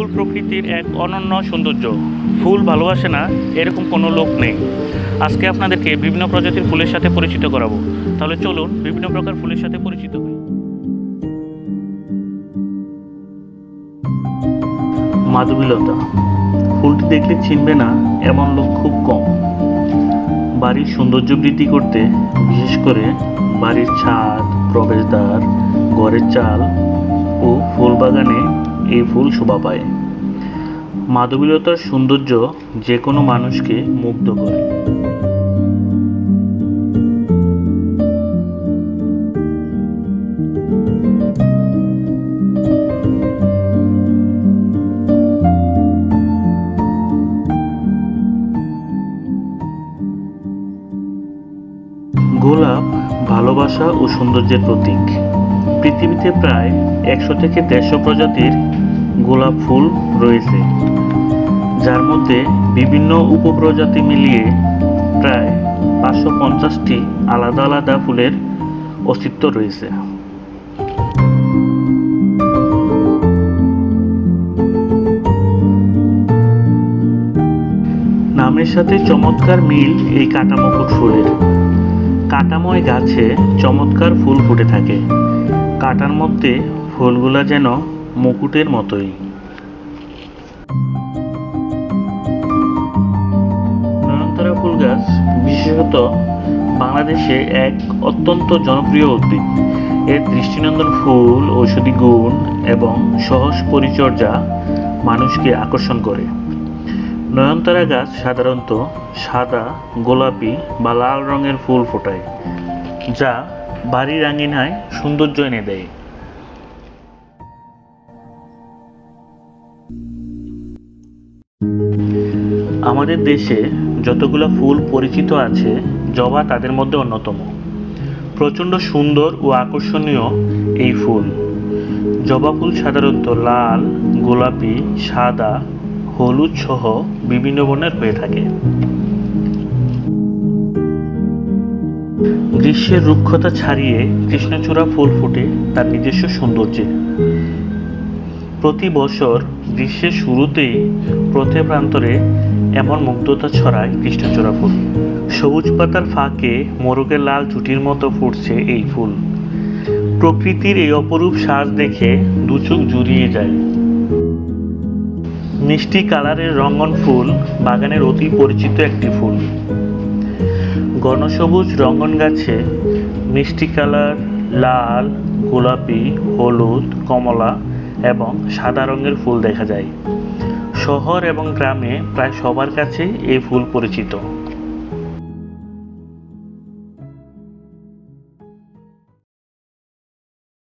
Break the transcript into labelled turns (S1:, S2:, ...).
S1: ফুল প্রকৃতির এক অনন্য সৌন্দর্য। ফুল ভালোবাসে না এরকম কোনো লোক নেই। আজকে আপনাদেরকে বিভিন্ন প্রজাতির ফুলের সাথে পরিচিত করাবো। তাহলে চলুন বিভিন্ন প্রকার ফুলের সাথে পরিচিত হই। মাধবীলতা ফুলটি দেখলে চিনবে না এমন লোক খুব কম। বাড়ির সৌন্দর্য বৃদ্ধি করতে, বিশেষ করে বাড়ির ছাদ, প্রবেশদ্বার, ঘরের চাল ও ফুল বাগানে এই ফুল শোভা পায়। মাধবীলতার সৌন্দর্য যে কোনো মানুষকে মুগ্ধ করে। গোলাপ ভালোবাসা ও সৌন্দর্যের প্রতীক। পৃথিবীতে প্রায় 100 থেকে 150 প্রজাতির গোলাপ ফুল রয়েছে, যার মধ্যে বিভিন্ন উপপ্রজাতি মিলিয়ে প্রায় 550টি আলাদা আলাদা ফুলের অস্তিত্ব রয়েছে। নামের সাথে চমৎকার মিল এই কাঁটামুকুট ফুলের। কাঁটাময় গাছে চমৎকার ফুল ফুটে থাকে। কাঁটার মধ্যে ফুলগুলা যেন মুকুটের মতোই। নয়নতারা ফুল গাছ বিশেষত বাংলাদেশে এক অত্যন্ত জনপ্রিয় উদ্ভিদ। এর দৃষ্টিনন্দন ফুল, ঔষধি গুণ এবং সহজ পরিচর্যা মানুষকে আকর্ষণ করে। নয়নতারা গাছ সাধারণত সাদা, গোলাপি বা লাল রঙের ফুল ফোটায়, যা বাড়ির আঙিনায় সৌন্দর্য এনে দেয়। আমাদের দেশে যতগুলো ফুল পরিচিত আছে, জবা তাদের মধ্যে অন্যতম। প্রচণ্ড সুন্দর ও আকর্ষণীয় এই ফুল। জবা ফুল সাধারণত লাল, গোলাপি, সাদা, হলুদ সহ বিভিন্ন বর্ণের হয়ে থাকে। গ্রীষ্মের রুক্ষতা ছাড়িয়ে কৃষ্ণচূড়া ফুল ফোটে তার নিজস্ব সৌন্দর্যে। প্রতি বছর গ্রীষ্মের শুরুতেই পথে প্রান্তরে এমন মুগ্ধতা ছড়ায় কৃষ্ণচূড়া ফুল। সবুজ পাতার ফাঁকে মোরগের লাল ঝুঁটির মতো ফুটছে এই ফুল। প্রকৃতির এই অপরূপ সাজ দেখে দু চোখ জুড়িয়ে যায়। মিষ্টি কালারের রঙ্গন ফুল বাগানের অতি পরিচিত একটি ফুল। ঘনসবুজ রঙ্গন গাছে মিষ্টি কালার, লাল, গোলাপি, হলুদ, কমলা এবং সাদা রঙের ফুল দেখা যায়। শহর এবং গ্রামে প্রায় সবার কাছে এই ফুল পরিচিত।